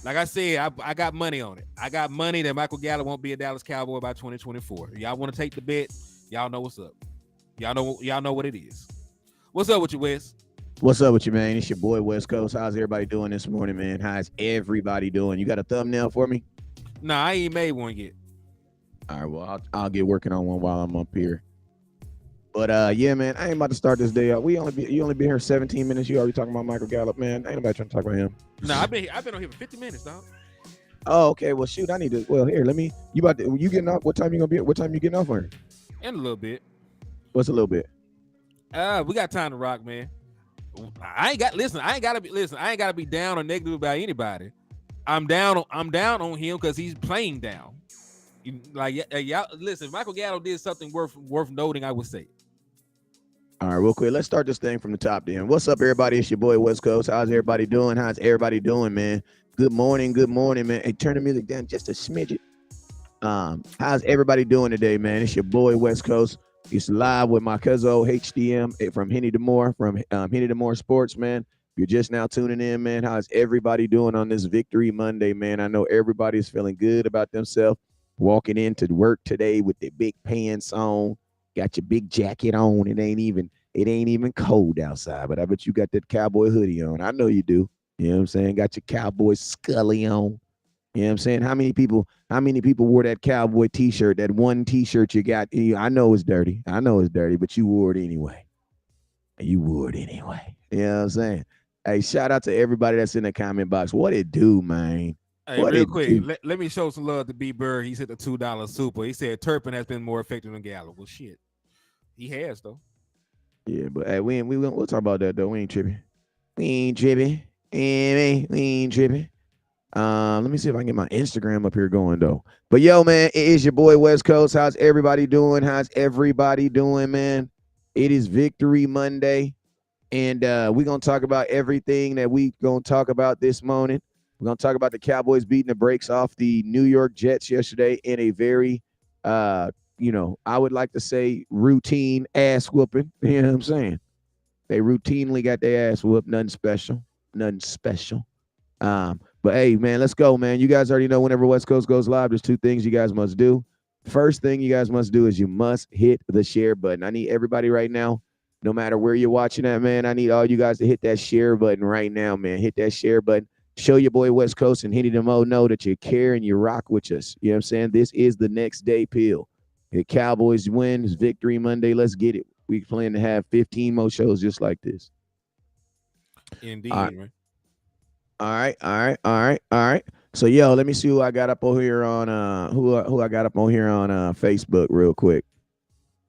Like I said, I got money on it. I got money that Michael Gallup won't be a Dallas Cowboy by 2024. Y'all want to take the bet? Y'all know what's up. Y'all know what it is. What's up with you, Wes? What's up with you, man? It's your boy West Coast. How's everybody doing this morning, man? How's everybody doing? You got a thumbnail for me? Nah, I ain't made one yet. All right, well, I'll get working on one while I'm up here. But yeah, man, I ain't about to start this day out. You only been here 17 minutes. You already talking about Michael Gallup, man. Ain't nobody trying to talk about him. Nah, I've been on here for 50 minutes, dog. Oh, okay. Well, shoot, I need to. Well, here, let me. You getting off? What time you gonna be? What time you getting off on? In a little bit. What's a little bit? We got time to rock, man. I ain't gotta be down or negative about anybody. I'm down on him because he's playing down. Y'all listen, if Michael Gallup did something worth noting, I would say. All right, real quick. Let's start this thing from the top then. What's up, everybody? It's your boy West Coast. How's everybody doing? Man? Good morning, man. Hey, turn the music down just a smidget. How's everybody doing today, man? It's your boy West Coast. It's live with my cousin HDM from Henny DeMore from Henny DeMore Sports, man. If you're just now tuning in, man, how's everybody doing on this Victory Monday, man? I know everybody's feeling good about themselves. Walking into work today with their big pants on, got your big jacket on. It ain't even cold outside, but I bet you got that cowboy hoodie on. I know you do. You know what I'm saying? Got your cowboy scully on. You know what I'm saying? How many people wore that cowboy t-shirt, that one t-shirt you got? I know it's dirty. But you wore it anyway. You know what I'm saying? Hey, shout out to everybody that's in the comment box. What it do, man? Hey, What real it quick, do? let me show some love to B Bird. He said the $2 super. He said Turpin has been more effective than Gallup. Well, shit, he has though. Yeah, but hey, we'll talk about that though. We ain't tripping. We ain't tripping. We ain't tripping. Let me see if I can get my Instagram up here going though. But yo, man, it is your boy West Coast. How's everybody doing? Man? It is Victory Monday, and we're gonna talk about everything that we gonna talk about this morning. We're gonna talk about the Cowboys beating the brakes off the New York Jets yesterday in a very, I would like to say routine ass whooping. You know what I'm saying? They routinely got their ass whooped. Nothing special. But hey, man, let's go, man. You guys already know whenever West Coast goes live, there's two things you guys must do. First thing you guys must do is you must hit the share button. I need everybody right now, no matter where you're watching at, man. I need all you guys to hit that share button right now, man. Hit that share button. Show your boy West Coast and Hitty Demo know that you care and you rock with us. You know what I'm saying? This is the next day pill. The Cowboys win. It's Victory Monday. Let's get it. We plan to have 15 more shows just like this. Indeed, All right. man. All right. So yo, let me see who I got up on here on who I got up on here on Facebook real quick.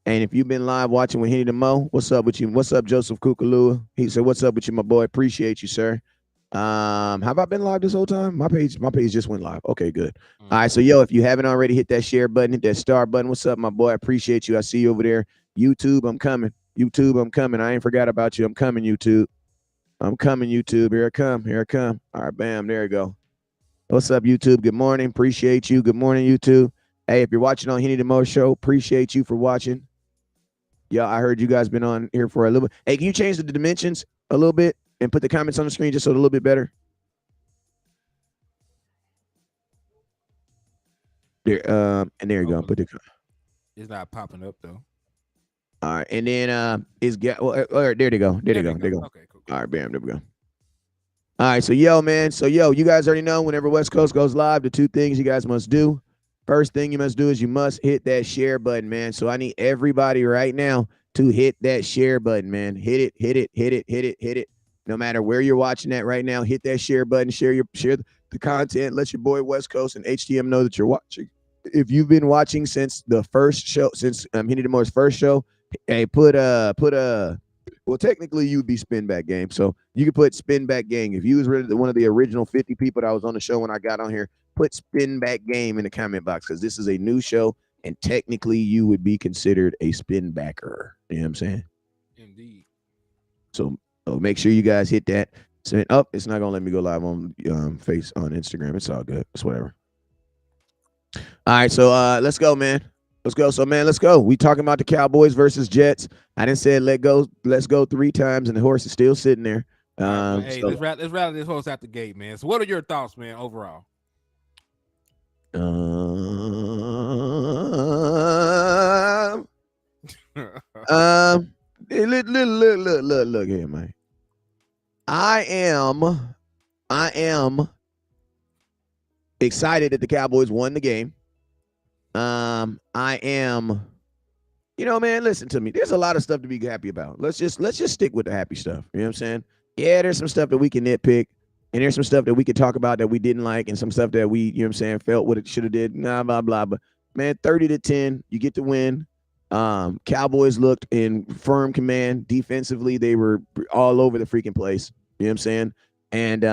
And if you've been live watching with Henny the Mo, what's up with you? What's up, Joseph Kukalua? He said, "What's up with you, my boy? Appreciate you, sir." Have I been live this whole time? My page just went live. Okay, good. All right, so yo, if you haven't already, hit that share button, hit that star button. What's up, my boy? I appreciate you. I see you over there. YouTube, I'm coming. I ain't forgot about you. I'm coming, YouTube. Here I come. All right, bam, there you go. What's up, YouTube? Good morning. Appreciate you. Good morning, YouTube. Hey, if you're watching on Henny the Mo Show, appreciate you for watching. Yeah, I heard you guys been on here for a little bit. Hey, can you change the dimensions a little bit and put the comments on the screen just so it's a little bit better? There, and there you go. Put the. It's not popping up though. All right, and then all right, there they go. There they go. Okay, cool. All right, bam, there we go. All right, so yo, man. So yo, you guys already know whenever West Coast goes live, the two things you guys must do. First thing you must do is you must hit that share button, man. So I need everybody right now to hit that share button, man. Hit it. No matter where you're watching that right now, hit that share button, share the content. Let your boy West Coast and HTM know that you're watching. If you've been watching since the first show, since Henny DeMore's first show, hey, well, technically you'd be spin back game. So you could put spin back game. If you was one of the original 50 people that was on the show when I got on here, put spin back game in the comment box because this is a new show and technically you would be considered a spin backer. You know what I'm saying? Indeed. So make sure you guys hit that. So, it's not gonna let me go live on Instagram. It's all good. It's whatever. All right, so let's go, man. Let's go. So, man, let's go. We talking about the Cowboys versus Jets. I didn't say let's go 3 times, and the horse is still sitting there. All right, well, hey, So let's rally this horse out the gate, man. So, what are your thoughts, man, overall? um, look here, man. I am excited that the Cowboys won the game. I am, man, listen to me. There's a lot of stuff to be happy about. Let's just stick with the happy stuff. You know what I'm saying? Yeah, there's some stuff that we can nitpick, and there's some stuff that we could talk about that we didn't like, and some stuff that we, you know what I'm saying, felt what it should have did. Nah, blah blah. But man, 30-10, you get the win. Cowboys looked in firm command defensively. They were all over the freaking place. You know what I'm saying? And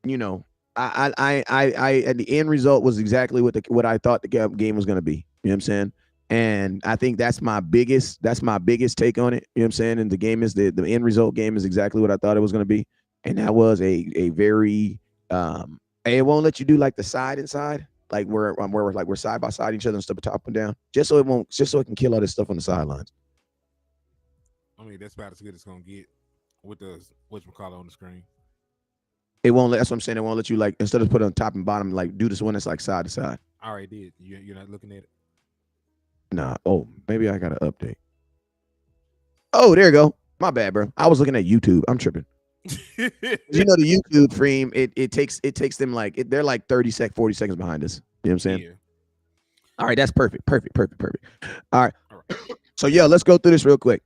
you know, and the end result was exactly what I thought the game was going to be. You know what I'm saying? And I think that's my biggest take on it. You know what I'm saying? And the game is the end result game is exactly what I thought it was going to be. And that was a very it won't let you do like the side and side, like where we're side by side each other and stuff top and down, just so it can kill all this stuff on the sidelines. I mean, that's about as good as it's gonna get with the whatchamacallit on the screen. It won't let. That's what I'm saying. It won't let you like instead of put it on top and bottom, like do this one that's like side to side. I already did. You're not looking at it. Nah. Oh, maybe I got to update. Oh, there you go. My bad, bro. I was looking at YouTube. I'm tripping. The YouTube frame, it takes them like they're like 40 seconds behind us. You know what I'm saying? Yeah. All right, that's perfect. All right. So let's go through this real quick.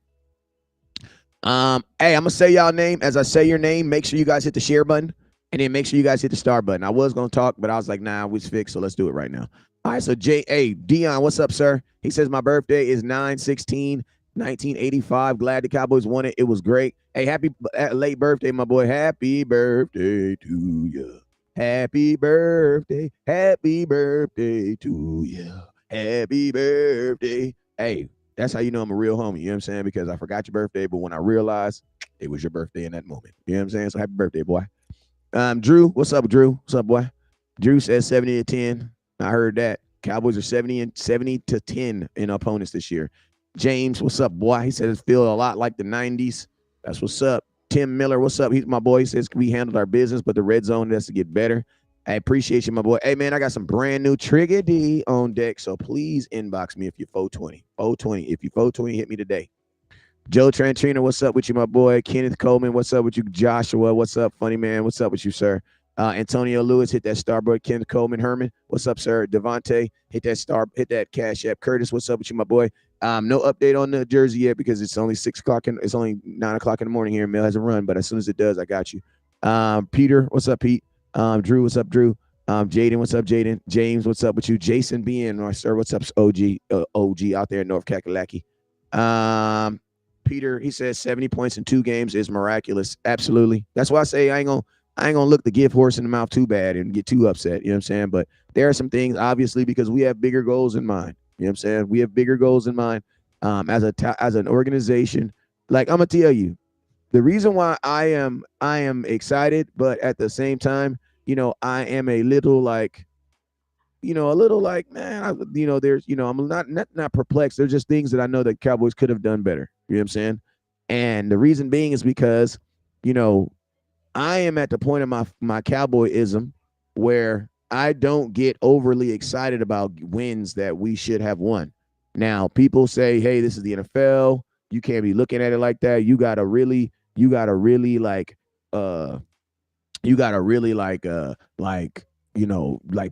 Hey, I'm gonna say y'all name. As I say your name, make sure you guys hit the share button, and then make sure you guys hit the star button. I was gonna talk, but I was like, nah, we fixed, so let's do it right now. All right, so Dion, what's up, sir? He says my birthday is 9/16/1985. Glad the Cowboys won it. It was great. Hey, happy late birthday, my boy. Happy birthday to you. Happy birthday to you. Happy birthday. Hey, that's how you know I'm a real homie. You know what I'm saying? Because I forgot your birthday, but when I realized it was your birthday in that moment. You know what I'm saying? So happy birthday, boy. Drew, what's up, Drew? What's up, boy? Drew says 70-10. I heard that. Cowboys are 70-10 in opponents this year. James, what's up, boy? He says it feels a lot like the 90s. That's what's up. Tim Miller, what's up? He's my boy. He says we handled our business, but the red zone has to get better. I appreciate you, my boy. Hey, man, I got some brand new Trigger D on deck, so please inbox me if you're 420. 420. If you're 420, hit me today. Joe Trantrina, what's up with you, my boy? Kenneth Coleman, what's up with you? Joshua, what's up? Funny man, what's up with you, sir? Antonio Lewis, hit that starboard. Kenneth Coleman, Herman, what's up, sir? Devontae, hit that cash app. Curtis, what's up with you, my boy? No update on the jersey yet because it's only 6 o'clock and it's only 9 o'clock in the morning here. Mail hasn't run, but as soon as it does, I got you. Peter, what's up, Pete? Drew, what's up, Drew? Jaden, what's up, Jaden? James, what's up with you? Jason BN, sir, what's up, OG out there in North Kakalaki? Peter, he says 70 points in 2 games is miraculous. Absolutely. That's why I say I ain't gonna look the gift horse in the mouth too bad and get too upset. You know what I'm saying? But there are some things, obviously, because we have bigger goals in mind. You know what I'm saying? We have bigger goals in mind as an organization. Like I'm gonna tell you, the reason why I am excited, but at the same time, I am a little like, man, there's, I'm not perplexed. There's just things that I know that Cowboys could have done better. You know what I'm saying? And the reason being is because, I am at the point of my Cowboyism where I don't get overly excited about wins that we should have won. Now, people say, hey, this is the NFL. You can't be looking at it like that. You gotta really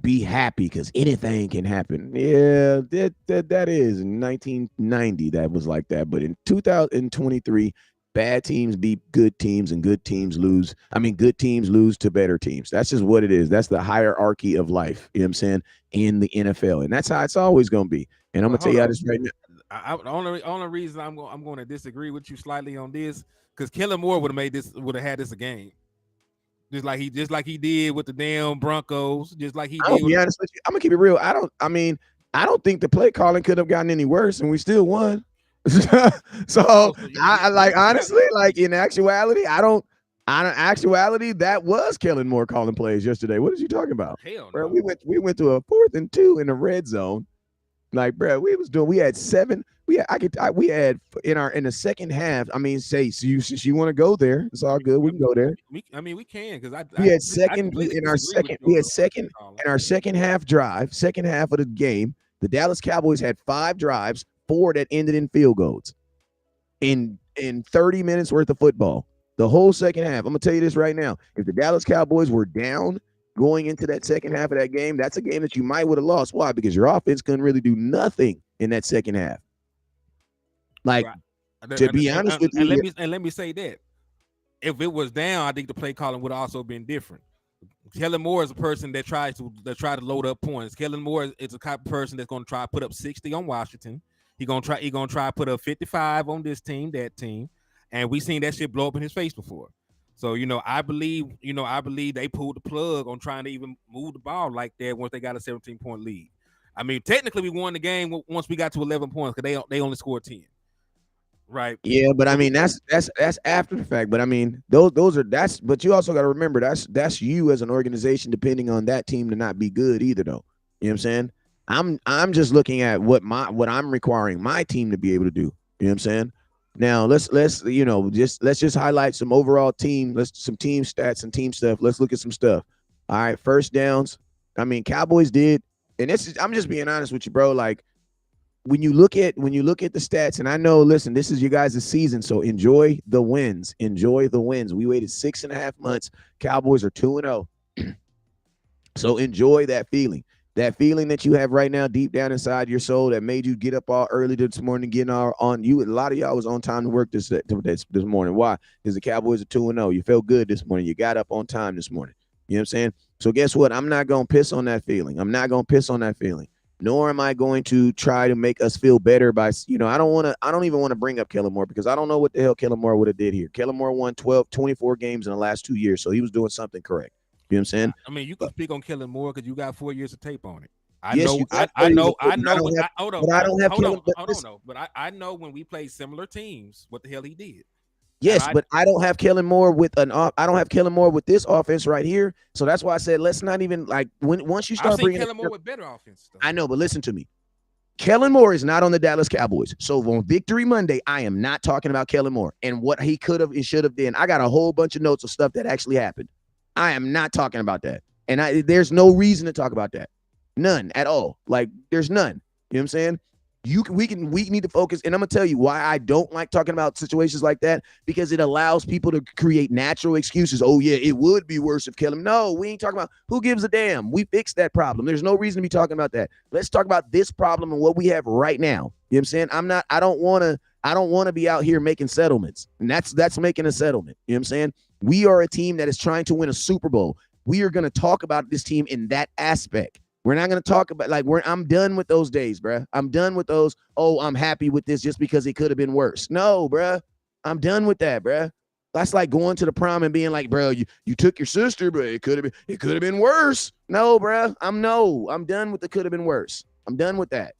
be happy because anything can happen. Yeah, that is in 1990 that was like that, but in 2023, bad teams beat good teams and good teams lose. I mean, good teams lose to better teams. That's just what it is. That's the hierarchy of life. You know what I'm saying? In the NFL, and that's how it's always going to be. And I'm gonna tell you how this right now. The only reason I'm going to disagree with you slightly on this because Kellen Moore would have had this a game. Just like he did with the damn Broncos. Just like he did. I'll be honest with you. I'm gonna keep it real. I don't think the play calling could have gotten any worse, and we still won. So I like honestly, like in actuality, that was Kellen Moore calling plays yesterday. What are you talking about? Hell no. Bro, we went to a 4th and 2 in the red zone. Like, bro, we had 7. We had in the second half. I mean, say so since you want to go there, it's all good. We can go there. I mean, we can because We had I second completely in our disagree with second. you We on had the play second calling. in our second half drive. Second half of the game, the Dallas Cowboys had 5 drives, 4 that ended in field goals in 30 minutes worth of football. The whole second half. I'm gonna tell you this right now. If the Dallas Cowboys were down going into that second half of that game, that's a game that you might would have lost. Why? Because your offense couldn't really do nothing in that second half. Like, Right. to be honest with you, And let me say that if it was down, I think the play calling would have also been different. Kellen Moore is a person that try to load up points. Kellen Moore is a type of person that's going to try to put up 60 on Washington. He gonna try to put up 55 on this team, that team, and we seen that shit blow up in his face before. So I believe they pulled the plug on trying to even move the ball like that once they got a 17-point lead. I mean, technically we won the game once we got to 11 points because they only scored 10. Right. yeah, but I So we, mean that's after the fact. But I mean those are that's. But you also got to remember that's you as an organization depending on that team to not be good either though. You know what I'm saying? I'm just looking at what I'm requiring my team to be able to do. You know what I'm saying? Now let's let's just highlight some overall team. Let's some team stats and team stuff. Let's look at some stuff. All right, first downs. I mean Cowboys did, and I'm just being honest with you, bro. Like when you look at the stats, and I know, listen, this is you guys' season, so enjoy the wins. Enjoy the wins. We waited 6.5 months. Cowboys are 2-0. So enjoy that feeling. That feeling that you have right now deep down inside your soul that made you get up all early this morning, getting all on you. A lot of y'all was on time to work this morning. Why? Because the Cowboys are 2-0. You felt good this morning. You got up on time this morning. You know what I'm saying? So guess what? I'm not gonna piss on that feeling. I'm not gonna piss on that feeling. Nor am I going to try to make us feel better by, I don't even want to bring up Kellen Moore because I don't know what the hell Kellen Moore would have did here. Kellen Moore won 24 games in the last 2 years, so he was doing something correct. You know what I'm saying? I mean, you can speak on Kellen Moore because you got 4 years of tape on it. I Yes, know, you got I 30 know, but I know. Hold on, I don't have hold Kellen. on, But hold on, no. But I know when we played similar teams, what the hell he did. And yes, but I don't have Kellen Moore with I don't have Kellen Moore with this offense right here. So that's why I said let's not even like once you I've start seen bringing Kellen Moore with better offense stuff. I know, but listen to me. Kellen Moore is not on the Dallas Cowboys. So on Victory Monday, I am not talking about Kellen Moore and what he could have and should have done. I got a whole bunch of notes of stuff that actually happened. I am not talking about that. And there's no reason to talk about that. None at all. Like there's none. You know what I'm saying? We need to focus, and I'm gonna tell you why I don't like talking about situations like that, because it allows people to create natural excuses. Oh yeah, it would be worse if Kellen. No, we ain't talking about who gives a damn. We fixed that problem. There's no reason to be talking about that. Let's talk about this problem and what we have right now. You know what I'm saying? I don't want to be out here making settlements. And that's making a settlement. You know what I'm saying? We are a team that is trying to win a Super Bowl. We are going to talk about this team in that aspect. We're not going to talk about I'm done with those days, bruh. I'm done with those. Oh, I'm happy with this just because it could have been worse. No, bruh. I'm done with that, bruh. That's like going to the prom and being like, bro, you took your sister, but it could have been worse. No, bruh. I'm done with the could have been worse. I'm done with that.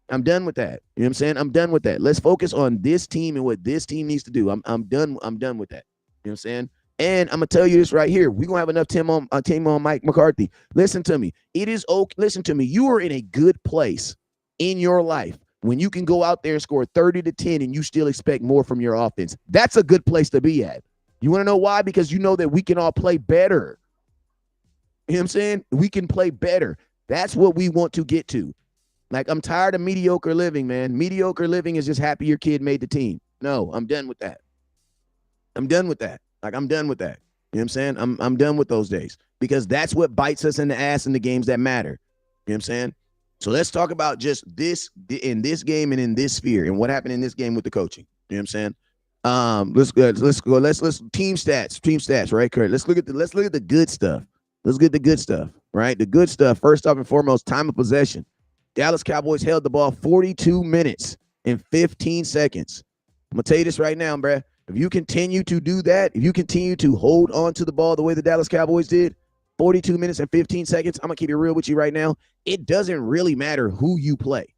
I'm done with that. You know what I'm saying? I'm done with that. Let's focus on this team and what this team needs to do. I'm done. I'm done with that. You know what I'm saying? And I'm gonna tell you this right here. We're gonna have enough team on Mike McCarthy. Listen to me. It is okay. Listen to me. You are in a good place in your life when you can go out there and score 30-10 and you still expect more from your offense. That's a good place to be at. You want to know why? Because you know that we can all play better. You know what I'm saying? We can play better. That's what we want to get to. Like, I'm tired of mediocre living, man. Mediocre living is just happy your kid made the team. No, I'm done with that. I'm done with that. Like, I'm done with that. You know what I'm saying? I'm done with those days because that's what bites us in the ass in the games that matter. You know what I'm saying? So let's talk about just this in this game and in this sphere and what happened in this game with the coaching. You know what I'm saying? Let's go. Let's team stats, right, Kurt? Let's look at the good stuff. Let's get the good stuff, right? The good stuff. First off and foremost, time of possession. Dallas Cowboys held the ball 42 minutes and 15 seconds. I'm gonna tell you this right now, bruh. If you continue to do that, if you continue to hold on to the ball the way the Dallas Cowboys did, 42 minutes and 15 seconds, I'm going to keep it real with you right now. It doesn't really matter who you play.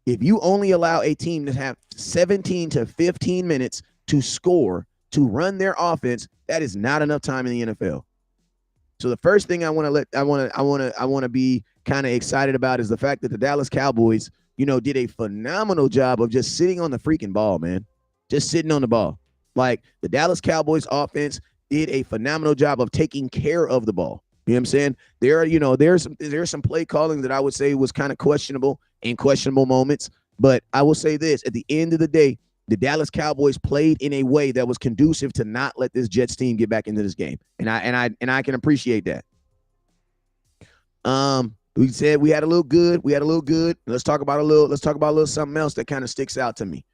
If you only allow a team to have 17 to 15 minutes to score, to run their offense, that is not enough time in the NFL. So the first thing I want to be kind of excited about is the fact that the Dallas Cowboys did a phenomenal job of just sitting on the freaking ball, man. Just sitting on the ball. Like the Dallas Cowboys offense did a phenomenal job of taking care of the ball. You know what I'm saying? There's some play calling that I would say was kind of questionable in questionable moments. But I will say this: at the end of the day, the Dallas Cowboys played in a way that was conducive to not let this Jets team get back into this game, and I can appreciate that. We said we had a little good. We had a little good. Let's talk about a little something else that kind of sticks out to me.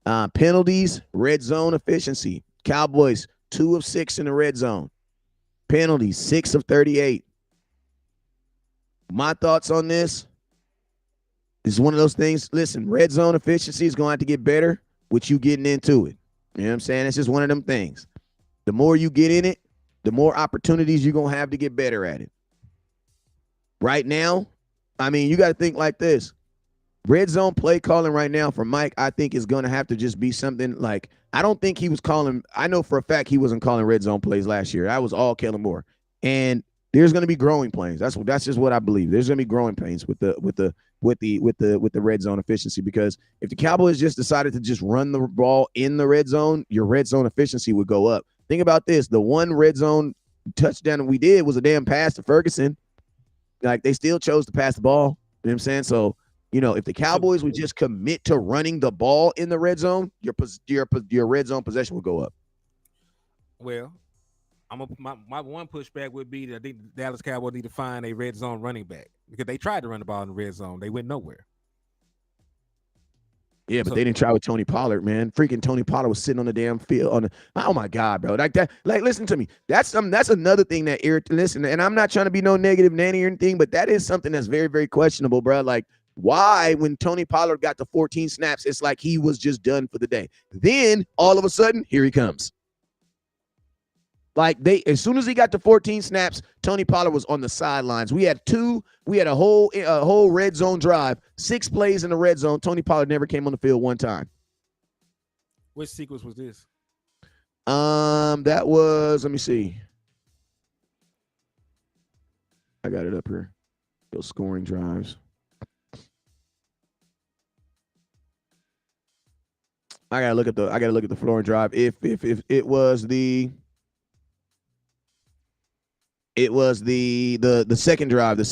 Penalties, red zone efficiency. Cowboys 2 of 6 in the red zone. Penalties 6 of 38. My thoughts on this is one of those things. Listen, red zone efficiency is going to have to get better with you getting into it. You know what I'm saying? It's just one of them things. The more you get in it, the more opportunities you're going to have to get better at it. Right now, I mean, you got to think like this. Red zone play calling right now for Mike, I think is going to have to just be something like, I don't think he was calling. I know for a fact he wasn't calling red zone plays last year. That was all Kellen Moore. And there's going to be growing pains. That's just what I believe. There's going to be growing pains with the red zone efficiency, because if the Cowboys just decided to just run the ball in the red zone, your red zone efficiency would go up. Think about this. The one red zone touchdown we did was a damn pass to Ferguson. Like, they still chose to pass the ball. You know what I'm saying? So, if the Cowboys would just commit to running the ball in the red zone, your red zone possession would go up. Well, my one pushback would be that I think the Dallas Cowboys need to find a red zone running back, because they tried to run the ball in the red zone. They went nowhere. Yeah, but they didn't try with Tony Pollard, man. Freaking Tony Pollard was sitting on the damn field. Oh my God, bro! Like that. Like, listen to me. That's another thing that listen. And I'm not trying to be no negative nanny or anything, but that is something that's very, very questionable, bro. Like, why, when Tony Pollard got to 14 snaps, it's like he was just done for the day. Then all of a sudden, here he comes. Like, as soon as he got to 14 snaps, Tony Pollard was on the sidelines. We had a whole red zone drive, 6 plays in the red zone. Tony Pollard never came on the field one time. Which sequence was this? That was, let me see. I got it up here. Those scoring drives. I gotta look at the flooring drive. If it was the second drive, the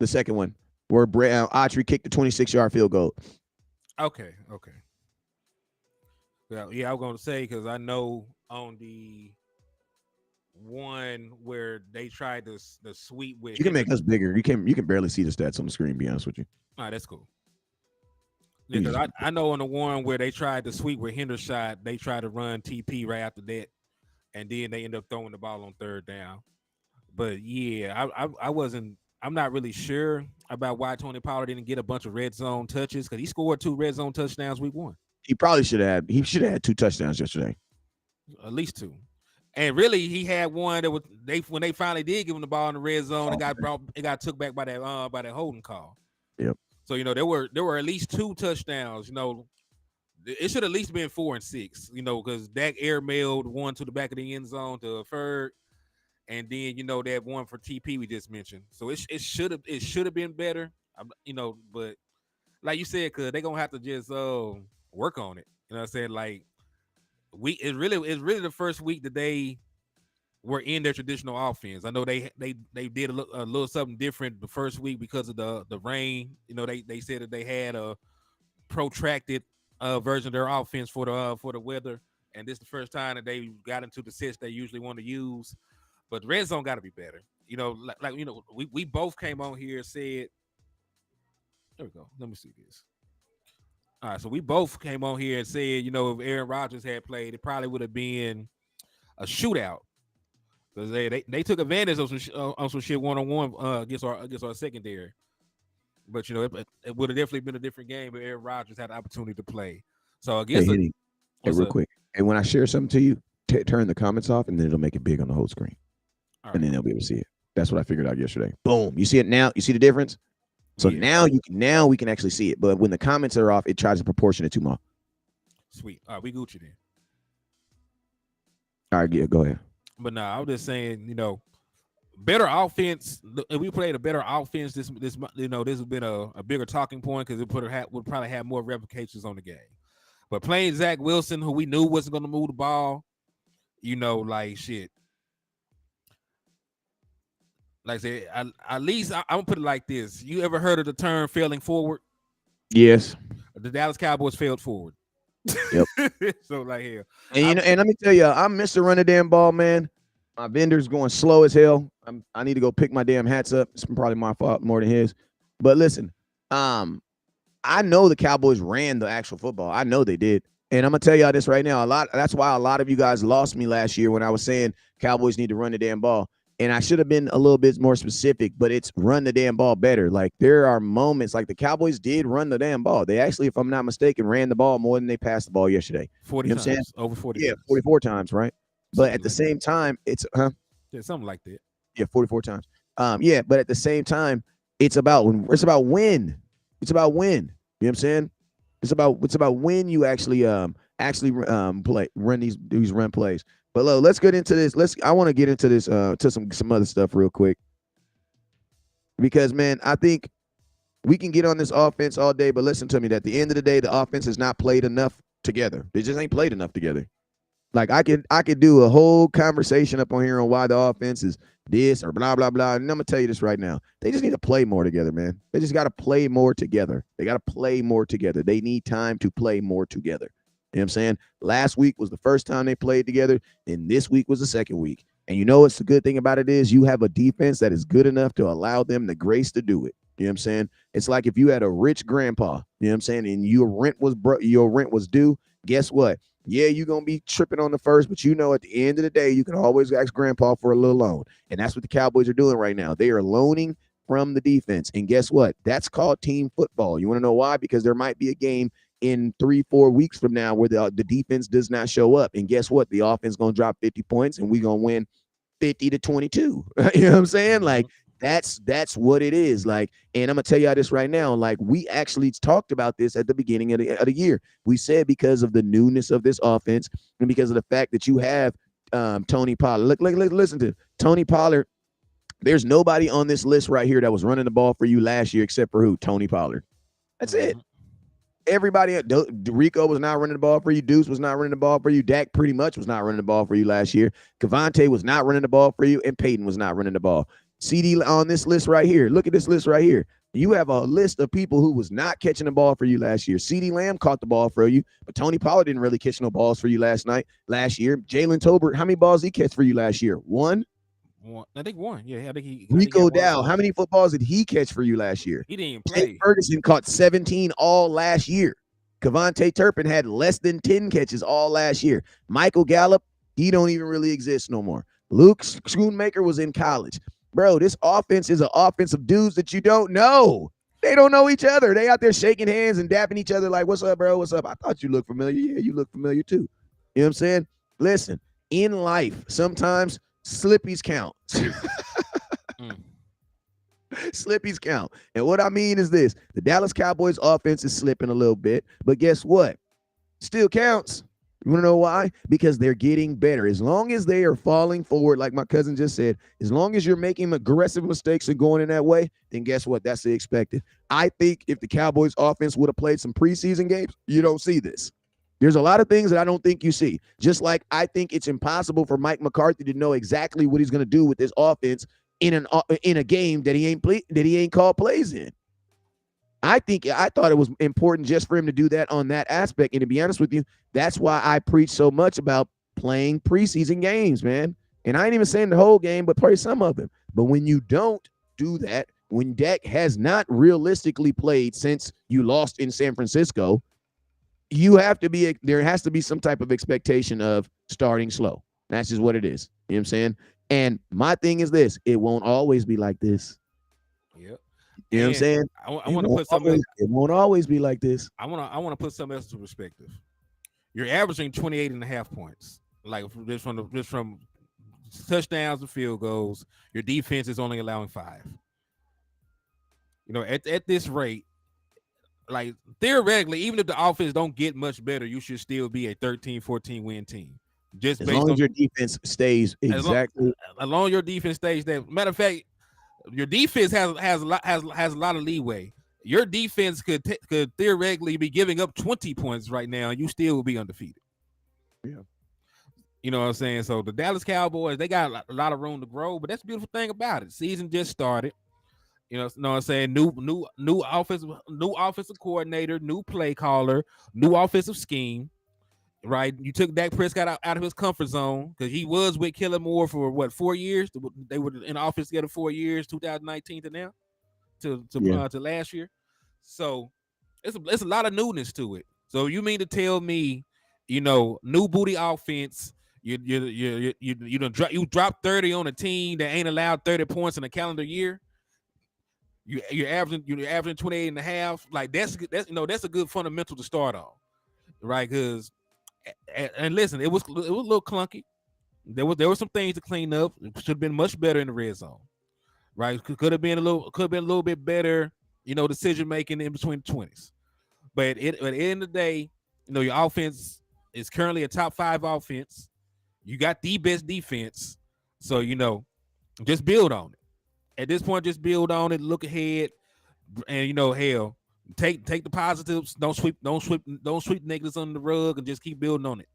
second one where Autry kicked the 26-yard field goal. Okay. Well, yeah, I was going to say, because I know on the one where they tried the sweep with, you can make us bigger. You can barely see the stats on the screen. To be honest with you. All right, that's cool. Yeah, because I know on the one where they tried to sweep with Hendershot, they tried to run TP right after that, and then they end up throwing the ball on third down. But yeah, I'm not really sure about why Tony Pollard didn't get a bunch of red zone touches, because he scored 2 red zone touchdowns week 1. He probably should have. He should have had 2 touchdowns yesterday. At least 2. And really, he had one that was when they finally did give him the ball in the red zone, it got took back by that holding call. Yep. So there were at least 2 touchdowns. It should at least been 4 and 6. Because Dak airmailed one to the back of the end zone to Ferg. And then that one for TP we just mentioned. So it should have been better. But like you said, cause they're gonna have to just work on it. You know what I'm saying? Like, it's really the first week that they were in their traditional offense. I know they did a little something different the first week because of the rain. They said that they had a protracted version of their offense for the weather, and this is the first time that they got into the sets they usually want to use. But the red zone got to be better. We both came on here and said, there we go. Let me see this. All right, so we both came on here and said, if Aaron Rodgers had played, it probably would have been a shootout, because they took advantage of some shit one-on-one against our secondary. But it would have definitely been a different game if Aaron Rodgers had the opportunity to play. So I guess real quick. And when I share something to you, turn the comments off, and then it'll make it big on the whole screen. And then they'll be able to see it. That's what I figured out yesterday. Boom. You see it now? You see the difference? So now we can actually see it. But when the comments are off, it tries to proportion it too much. Sweet. All right, we Gucci then. All right, yeah, go ahead. But I was just saying, better offense. If we played a better offense, this this has been a bigger talking point because would probably have more replications on the game. But playing Zach Wilson, who we knew wasn't going to move the ball, like shit. Like I said, at least I'm gonna put it like this: you ever heard of the term "failing forward"? Yes. The Dallas Cowboys failed forward. Yep. So like here, And and let me tell you, I'm Mr. Run the damn ball, man. My vendor's going slow as hell. I need to go pick my damn hats up. It's probably my fault more than his. But listen, I know the Cowboys ran the actual football. I know they did. And I'm gonna tell y'all this right now. That's why a lot of you guys lost me last year when I was saying Cowboys need to run the damn ball. And I should have been a little bit more specific, but it's run the damn ball better. Like there are moments like the Cowboys did run the damn ball. They actually, if I'm not mistaken, ran the ball more than they passed the ball yesterday. 40 You know what I'm saying? times, over 40 Yeah, times. 44 times, right? But at the same time, it's yeah, something like that. Yeah, 44 times. Yeah, but at the same time, it's about when. It's about when. It's about when. You know what I'm saying? It's about when you actually play run these run plays. But let's get into this. I want to get into this to some other stuff real quick because man, I think we can get on this offense all day, but listen to me. At the end of the day, the offense has not played enough together. They just ain't played enough together. Like I could do a whole conversation up on here on why the offense is this or blah blah blah. And I'm gonna tell you this right now. They just need to play more together, man. They just gotta play more together. They gotta play more together. They need time to play more together. You know what I'm saying? Last week was the first time they played together, and this week was the second week. And you know what's the good thing about it is you have a defense that is good enough to allow them the grace to do it. You know what I'm saying? It's like if you had a rich grandpa, you know what I'm saying, and your rent was due. Guess what? Yeah, you're gonna be tripping on the first, but at the end of the day, you can always ask grandpa for a little loan. And that's what the Cowboys are doing right now. They are loaning from the defense. And guess what? That's called team football. You want to know why? Because there might be a game in 3-4 weeks from now where the defense does not show up. And guess what? The offense gonna drop 50 points and we're gonna win 50-22. You know what I'm saying? Like that's what it is. Like, and I'm gonna tell y'all this right now. Like, we actually talked about this at the beginning of the year. We said because of the newness of this offense and because of the fact that you have Tony Pollard. Look, listen to Tony Pollard. There's nobody on this list right here that was running the ball for you last year except for who? Tony Pollard. That's it. Everybody, Rico was not running the ball for you. Deuce was not running the ball for you. Dak pretty much was not running the ball for you last year. Cavante was not running the ball for you, and Peyton was not running the ball. CD on this list right here. Look at this list right here. You have a list of people who was not catching the ball for you last year. CD Lamb caught the ball for you, but Tony Pollard didn't really catch no balls for you last year. Jalen Tolbert, how many balls did he catch for you last year? One? I think one. Yeah, I think he. Rico Dow, how many footballs did he catch for you last year? He didn't even Jake play. Ferguson caught 17 all last year. Cavante Turpin had less than 10 catches all last year. Michael Gallup, he don't even really exist no more. Luke Schoonmaker was in college. Bro, this offense is an offense of dudes that you don't know. They don't know each other. They out there shaking hands and dapping each other like, what's up, bro? What's up? I thought you looked familiar. Yeah, you look familiar too. You know what I'm saying? Listen, in life, sometimes slippies count. Slippies count. And what I mean is this: the Dallas Cowboys offense is slipping a little bit, but guess what? Still counts. You want to know why? Because they're getting better. As long as they are falling forward, like my cousin just said, as long as you're making aggressive mistakes and going in that way, then guess what? That's the expected. I think if the Cowboys offense would have played some preseason games, you don't see this. There's a lot of things that I don't think you see. Just like I think it's impossible for Mike McCarthy to know exactly what he's going to do with this offense in a game that he ain't called plays in. I thought it was important just for him to do that on that aspect. And to be honest with you, that's why I preach so much about playing preseason games, man. And I ain't even saying the whole game, but probably some of them. But when you don't do that, when Dak has not realistically played since you lost in San Francisco, there has to be some type of expectation of starting slow. That's just what it is. You know what I'm saying? And my thing is this: it won't always be like this. Yep. You know what I'm saying? I want to put something. It won't always be like this. I want to put something else into perspective. You're averaging 28.5 points, like just from touchdowns and field goals. Your defense is only allowing 5. At this rate, like theoretically, even if the offense don't get much better, you should still be a 13-14 win team. just As based long on as your defense stays as long exactly. as long as your defense stays there. Matter of fact, your defense has a lot of leeway. Your defense could theoretically be giving up 20 points right now, and you still will be undefeated. Yeah. You know what I'm saying? So the Dallas Cowboys, they got a lot of room to grow, but that's the beautiful thing about it. Season just started. Know what I'm saying? New offensive coordinator, new play caller, new offensive scheme. Right, you took Dak Prescott out of his comfort zone because he was with Kellen Moore for what 4 years. They were in the office together 4 years, 2019 to now, to last year. So it's a lot of newness to it. So you mean to tell me, new booty offense? You drop 30 on a team that ain't allowed 30 points in a calendar year. You're averaging 28 and a half. Like that's a good fundamental to start on, right? Because and listen, it was a little clunky. There were some things to clean up. It should have been much better in the red zone, right? Could have been a little bit better, decision making in between the 20s. But at the end of the day, your offense is currently a top 5 offense. You got the best defense, so just build on it. At this point, just build on it. Look ahead, and hell, take the positives. Don't sweep negatives under the rug, and just keep building on it.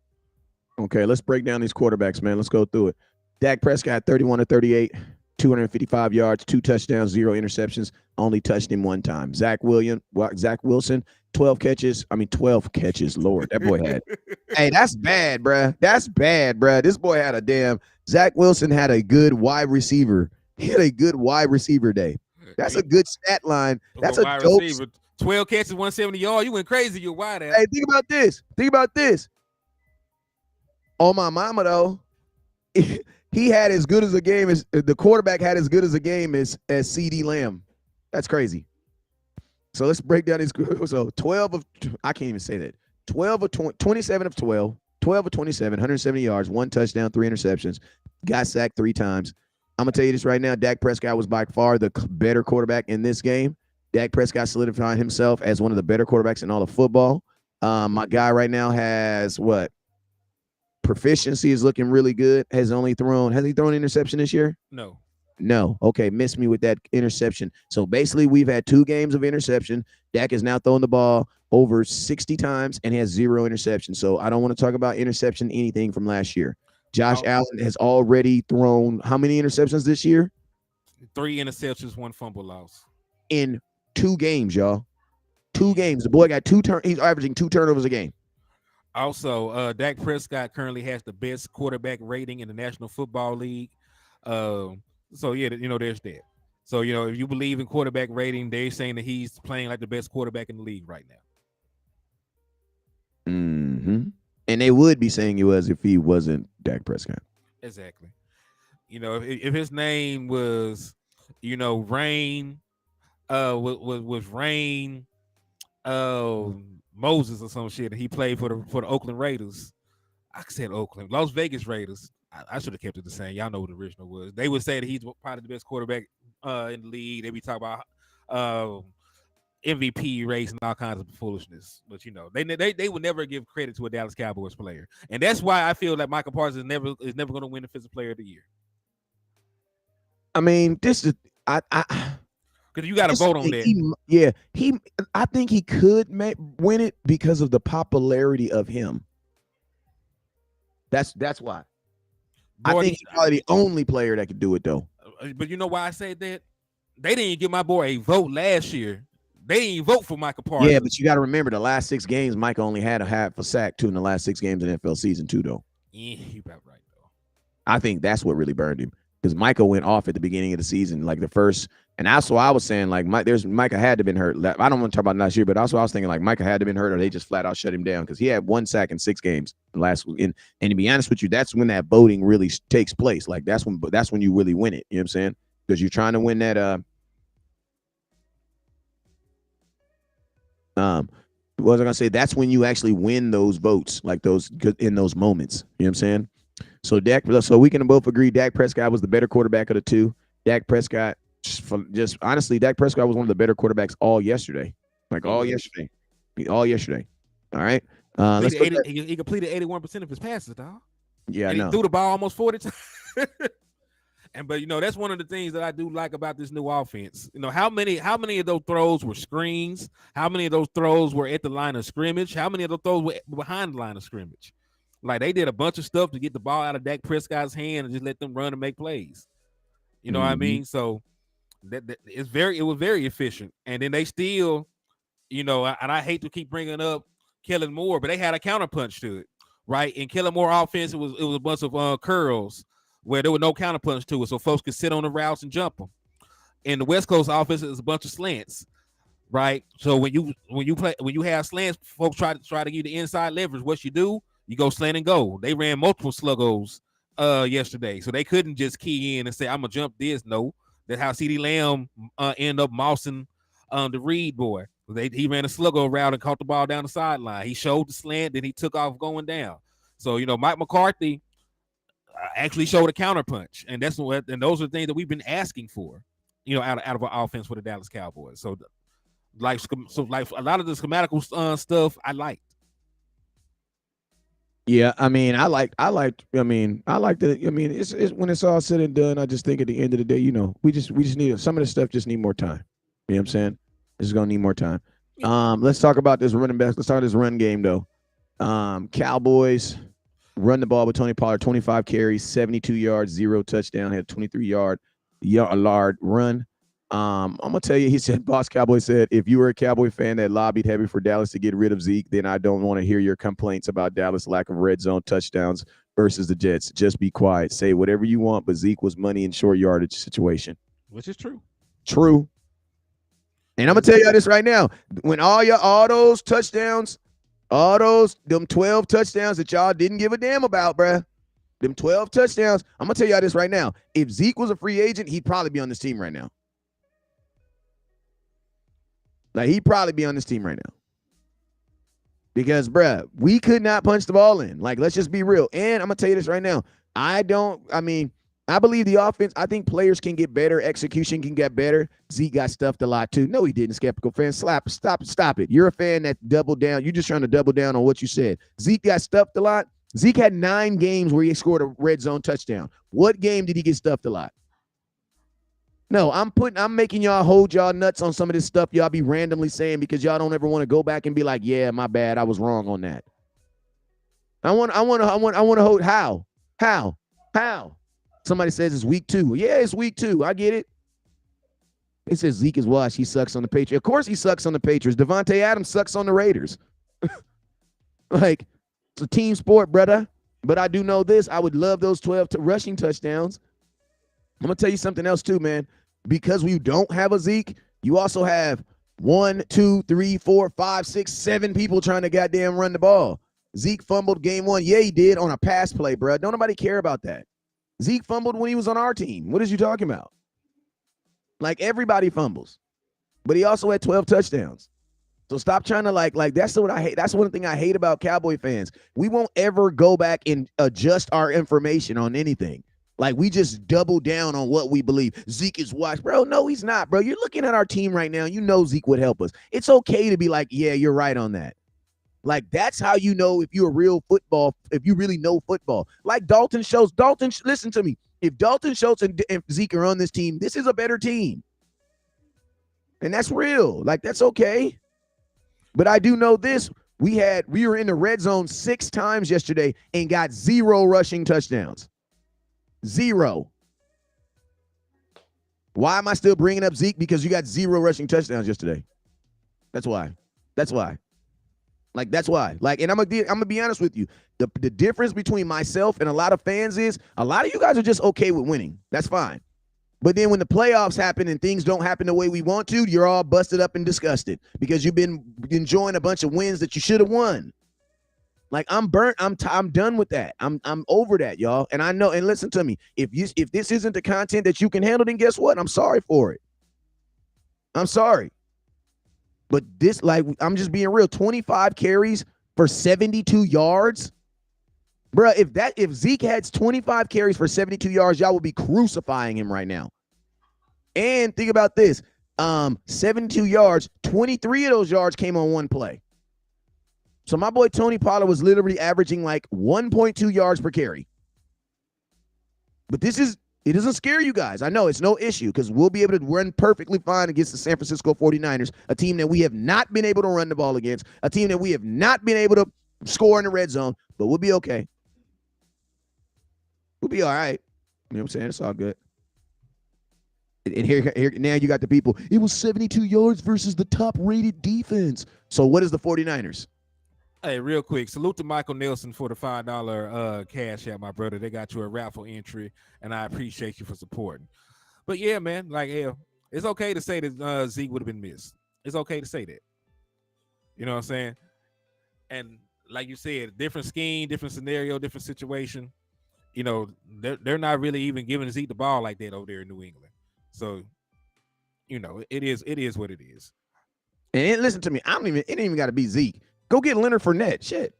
Okay, let's break down these quarterbacks, man. Let's go through it. Dak Prescott, 31 to 38, 255 yards, 2 touchdowns, 0 interceptions. Only touched him 1 time. Zach Wilson, 12 catches. 12 catches. Lord, that boy had. Hey, that's bad, bruh. That's bad, bruh. This boy had a damn. Zach Wilson had a good wide receiver. He had a good wide receiver day. That's a good stat line. That's a wide dope. receiver. 12 catches, 170 yards. You went crazy. You're wide ass. Hey, think about this. On my mama, though, he had as good as a game as the quarterback had as good as a game as CD Lamb. That's crazy. So let's break down his. So 12 of, I can't even say that. 12 of 27 of 12, 12 of 27, 170 yards, 1 touchdown, 3 interceptions. Got sacked 3 times. I'm going to tell you this right now. Dak Prescott was by far the better quarterback in this game. Dak Prescott solidified himself as one of the better quarterbacks in all of football. My guy right now has what? Proficiency is looking really good. Has he thrown an interception this year? No. Okay, missed me with that interception. So basically, we've had 2 games of interception. Dak is now throwing the ball over 60 times and has 0 interceptions. So I don't want to talk about interception anything from last year. Josh Allen has already thrown how many interceptions this year? 3 interceptions, 1 fumble loss. In 2 games, y'all. 2 games. The boy got 2 he's averaging 2 turnovers a game. Also, Dak Prescott currently has the best quarterback rating in the National Football League. So yeah, there's that. So if you believe in quarterback rating, they're saying that he's playing like the best quarterback in the league right now. Mm-hmm. And they would be saying he was if he wasn't Dak Prescott. Exactly. If his name was, Rain, was Rain, Moses or some shit, and he played for the Oakland Raiders. I said Oakland, Las Vegas Raiders. I should have kept it the same. Y'all know what the original was. They would say that he's probably the best quarterback in the league. They be talking about MVP race and all kinds of foolishness. But they would never give credit to a Dallas Cowboys player, and that's why I feel that Michael Parsons is never going to win the Defensive Player of the Year. This is because you got to vote on that. I think he could win it because of the popularity of him. That's why. I think he's probably the only player that could do it, though. But you know why I say that? They didn't give my boy a vote last year. They didn't even vote for Michael Parsons. Yeah, but you got to remember the last 6 games, Mike only had a half a sack too in the last 6 games in NFL season 2, though. Yeah, you about right though. I think that's what really burned him because Micah went off at the beginning of the season, like the first. And that's why I was saying, like, Micah had to have been hurt. I don't want to talk about last year, but also I was thinking, like, Micah had to have been hurt or they just flat out shut him down because he had 1 sack in 6 games last week. And to be honest with you, that's when that voting really takes place. Like, that's when you really win it. You know what I'm saying? Because you're trying to win that. What was I gonna say? That's when you actually win those votes, like those in those moments. You know what I'm saying? So we can both agree Dak Prescott was the better quarterback of the 2. Dak Prescott. Just honestly, Dak Prescott was one of the better quarterbacks all yesterday. All yesterday. All right. He completed 81% of his passes, dog. Yeah, I and he know. threw the ball almost 40 times. But that's one of the things that I do like about this new offense. How many of those throws were screens? How many of those throws were at the line of scrimmage? How many of those throws were behind the line of scrimmage? Like they did a bunch of stuff to get the ball out of Dak Prescott's hand and just let them run and make plays. You know what I mean? So it was very efficient. And then they still, and I hate to keep bringing up Kellen Moore, but they had a counterpunch to it, right? In Kellen Moore offense, it was a bunch of curls where there was no counterpunch to it, so folks could sit on the routes and jump them. In the West Coast offense, it was a bunch of slants, right? So when you have slants, folks try to give you the inside leverage. What you do, you go slant and go. They ran multiple sluggos yesterday, so they couldn't just key in and say, "I'm gonna jump this." No, that's how CeeDee Lamb ended up mossing the Reed boy. He ran a sluggo route and caught the ball down the sideline. He showed the slant, then he took off going down. So Mike McCarthy actually showed a counterpunch, and those are the things that we've been asking for, out of our offense for the Dallas Cowboys. So like a lot of the schematical stuff I liked. Yeah, I mean, I like that. I mean, it's when it's all said and done. I just think at the end of the day, we just need some of the stuff. Just need more time. You know what I'm saying? This is gonna need more time. Let's talk about this running back. Let's start this run game though. Cowboys run the ball with Tony Pollard, 25 carries, 72 yards, 0 touchdown, had a 23-yard run. I'm gonna tell you, he said, Boss Cowboy said, if you were a Cowboy fan that lobbied heavy for Dallas to get rid of Zeke, then I don't want to hear your complaints about Dallas' lack of red zone touchdowns versus the Jets. Just be quiet. Say whatever you want, but Zeke was money in short yardage situation. Which is true. True. And I'm gonna tell y'all this right now. When all those touchdowns, them 12 touchdowns that y'all didn't give a damn about, bruh. Them 12 touchdowns. I'm gonna tell y'all this right now. If Zeke was a free agent, he'd probably be on this team right now. Like, he'd probably be on this team right now. Because, bruh, we could not punch the ball in. Like, let's just be real. And I'm going to tell you this right now. I believe the offense, I think players can get better. Execution can get better. Zeke got stuffed a lot, too. No, he didn't, skeptical fan. Stop it. You're a fan that doubled down. You're just trying to double down on what you said. Zeke got stuffed a lot. Zeke had 9 games where he scored a red zone touchdown. What game did he get stuffed a lot? No, I'm making y'all hold y'all nuts on some of this stuff y'all be randomly saying because y'all don't ever want to go back and be like, yeah, my bad, I was wrong on that. I want to hold how. Somebody says it's week 2. Yeah, it's week 2. I get it. It says Zeke is washed. He sucks on the Patriots. Of course he sucks on the Patriots. Devontae Adams sucks on the Raiders. Like, it's a team sport, brother. But I do know this. I would love those 12 rushing touchdowns. I'm going to tell you something else too, man. Because we don't have a Zeke, you also have 1, 2, 3, 4, 5, 6, 7 people trying to goddamn run the ball. Zeke fumbled game 1. Yeah, he did on a pass play, bro. Don't nobody care about that. Zeke fumbled when he was on our team. What is you talking about? Like, everybody fumbles. But he also had 12 touchdowns. So stop trying to like that's what I hate. That's one thing I hate about Cowboy fans. We won't ever go back and adjust our information on anything. Like, we just double down on what we believe. Zeke is washed. Bro, no, he's not, bro. You're looking at our team right now. You know Zeke would help us. It's okay to be like, yeah, you're right on that. Like, that's how you know if you're a real football, if you really know football. Like Dalton Schultz. Listen to me. If Dalton Schultz and Zeke are on this team, this is a better team. And that's real. Like, that's okay. But I do know this. We were in the red zone 6 times yesterday and got 0 rushing touchdowns. 0. Why am I still bringing up Zeke? Because you got 0 rushing touchdowns yesterday. That's why. Like, that's why. Like, and I'm gonna be honest with you. The difference between myself and a lot of fans is a lot of you guys are just okay with winning. That's fine. But then when the playoffs happen and things don't happen the way we want to, you're all busted up and disgusted because you've been enjoying a bunch of wins that you should have won. Like, I'm burnt. I'm done with that. I'm over that, y'all. And I know. And listen to me. If this isn't the content that you can handle, then guess what? I'm sorry for it. I'm sorry. But this, like, I'm just being real. 25 carries for 72 yards, bro. If Zeke had 25 carries for 72 yards, y'all would be crucifying him right now. And think about this: 72 yards. 23 of those yards came on one play. So my boy Tony Pollard was literally averaging like 1.2 yards per carry. But it doesn't scare you guys. I know it's no issue because we'll be able to run perfectly fine against the San Francisco 49ers, a team that we have not been able to run the ball against, a team that we have not been able to score in the red zone, but we'll be okay. We'll be all right. You know what I'm saying? It's all good. And here now you got the people. It was 72 yards versus the top-rated defense. So what is the 49ers? Hey, real quick, salute to Michael Nelson for the $5 cash app, my brother. They got you a raffle entry, and I appreciate you for supporting. But yeah, man, like hell, it's okay to say that Zeke would have been missed. It's okay to say that. You know what I'm saying? And like you said, different scheme, different scenario, different situation. You know, they're not really even giving Zeke the ball like that over there in New England. So, you know, it is what it is. And listen to me, it ain't even got to be Zeke. Go get Leonard Fournette. Shit.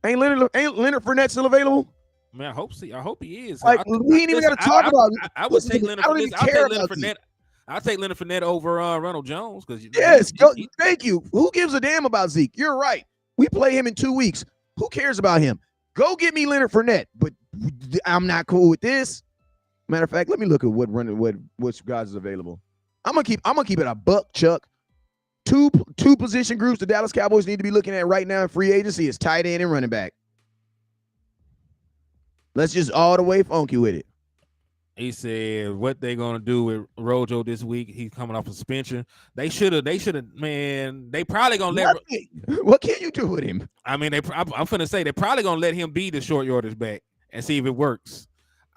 Ain't Leonard Fournette still available? Man, I hope he is. Like, we ain't even got to talk about it. I would take Leonard Fournette. I'll take Leonard Fournette over Ronald Jones because yes, thank you. Who gives a damn about Zeke? You're right. We play him in 2 weeks. Who cares about him? Go get me Leonard Fournette. But I'm not cool with this. Matter of fact, let me look at which guys is available. I'm gonna keep it a buck, Chuck. Two position groups the Dallas Cowboys need to be looking at right now in free agency is tight end and running back. Let's just all the way funky with it. He said what they're gonna do with Rojo this week. He's coming off suspension. They should have. Man, they probably gonna let. What can you do with him? I mean, I'm finna say they're probably gonna let him be the short yardage back and see if it works.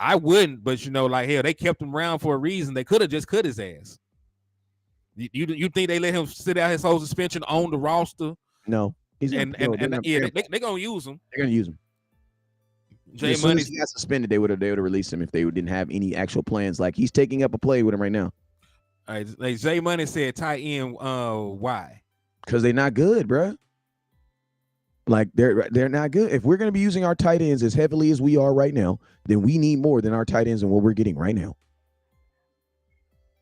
I wouldn't, but you know, like hell, they kept him around for a reason. They could have just cut his ass. You think they let him sit out his whole suspension on the roster? No, they're gonna use him. They're gonna use him. As soon as he got suspended, they would have released him if they didn't have any actual plans. Like he's taking up a play with him right now. All right, like Jay Money said, tight end. Why? Because they're not good, bro. Like they're not good. If we're gonna be using our tight ends as heavily as we are right now, then we need more than our tight ends and what we're getting right now.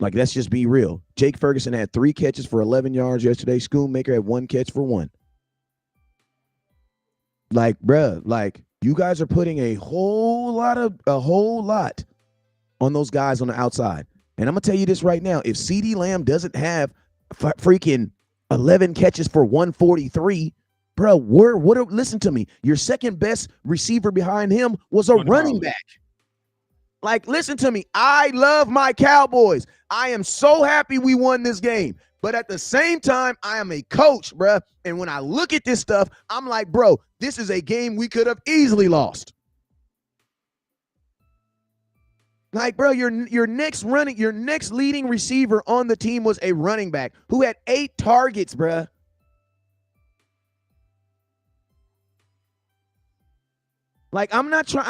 Like, let's just be real. Jake Ferguson had 3 catches for 11 yards yesterday. Schoonmaker had 1 catch for 1. Like, bruh, like you guys are putting a whole lot on those guys on the outside. And I'm gonna tell you this right now: if CeeDee Lamb doesn't have freaking 11 catches for 143, bro, listen to me. Your second best receiver behind him was a running back. Like, listen to me. I love my Cowboys. I am so happy we won this game. But at the same time, I am a coach, bro. And when I look at this stuff, I'm like, bro, this is a game we could have easily lost. Like, bro, your next leading receiver on the team was a running back who had 8 targets, bro. Like, I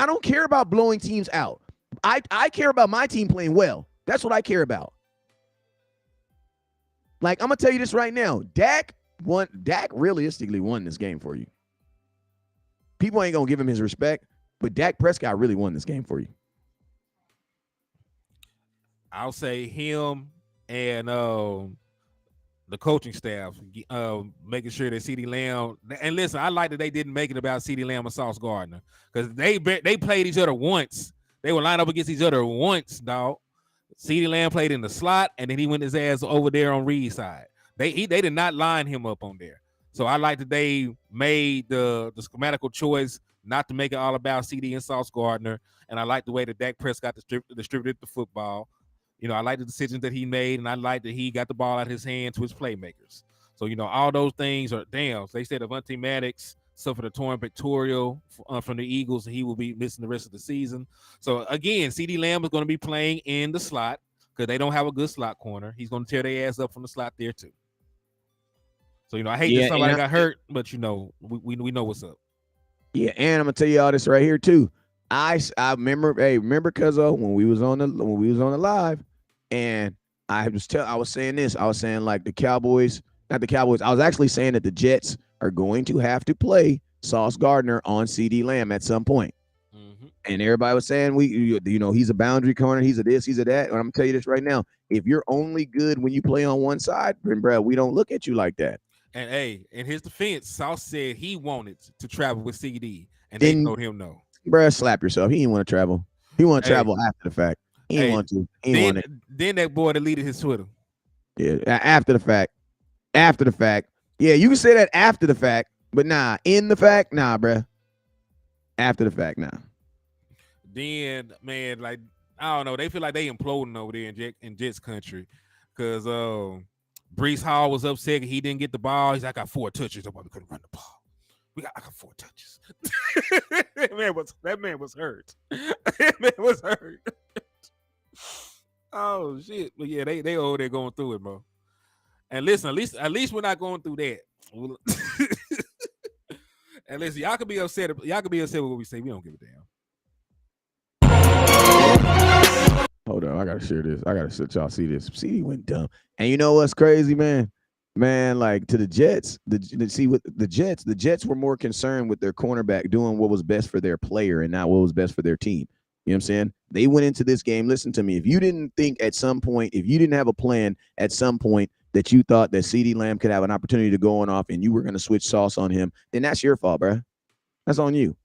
don't care about blowing teams out. I care about my team playing well. That's what I care about. Like, I'm going to tell you this right now. Dak realistically won this game for you. People ain't going to give him his respect, but Dak Prescott really won this game for you. I'll say him and the coaching staff making sure that CeeDee Lamb, and listen, I like that they didn't make it about CeeDee Lamb and Sauce Gardner because they played each other once. They were lined up against each other once, dog. CeeDee Lamb played in the slot, and then he went his ass over there on Reed's side. They did not line him up on there. So I like that they made the schematical choice not to make it all about CD and Sauce Gardner, and I like the way that Dak Prescott distributed the football. You know, I like the decisions that he made, and I like that he got the ball out of his hand to his playmakers. So, you know, all those things are damn. They said Avonte Maddox suffered a torn pectoral from the Eagles, and he will be missing the rest of the season. So, again, CeeDee Lamb is going to be playing in the slot because they don't have a good slot corner. He's going to tear their ass up from the slot there, too. So, you know, I hate that somebody got hurt, but, you know, we know what's up. Yeah, and I'm going to tell you all this right here, too. I remember, Cuzzo, when we was on the live, and I was saying this. I was saying like not the Cowboys. I was actually saying that the Jets are going to have to play Sauce Gardner on CeeDee Lamb at some point. Mm-hmm. And everybody was saying he's a boundary corner. He's a this, he's a that. And I'm gonna tell you this right now: if you're only good when you play on one side, then bro, we don't look at you like that. And hey, in his defense, Sauce said he wanted to travel with CD, and they told him no. Bro, slap yourself. He didn't want to travel. He want to Hey, travel after the fact. He didn't hey. want to. He didn't Then want to. then that boy deleted his Twitter. Yeah, after the fact. After the fact. Yeah, you can say that after the fact, but nah, in the fact, nah, bruh. After the fact, nah. Then man, like I don't know, they feel like they imploding over there in Jets country, because Brees Hall was upset he didn't get the ball. He's like, I got 4 touches. That's why we couldn't run the ball. I got 4 touches. That man was hurt. That man was hurt. Oh shit! But yeah, they over there going through it, bro. And listen, at least we're not going through that. And listen, y'all could be upset. Y'all could be upset with what we say. We don't give a damn. Hold on, I gotta share this. I gotta let y'all see this. CD went dumb. And you know what's crazy, man? Man, like to the Jets, the Jets were more concerned with their cornerback doing what was best for their player and not what was best for their team. You know what I'm saying? They went into this game. Listen to me. If you didn't think at some point, if you didn't have a plan at some point that you thought that CeeDee Lamb could have an opportunity to go on off and you were going to switch sauce on him, then that's your fault, bro. That's on you.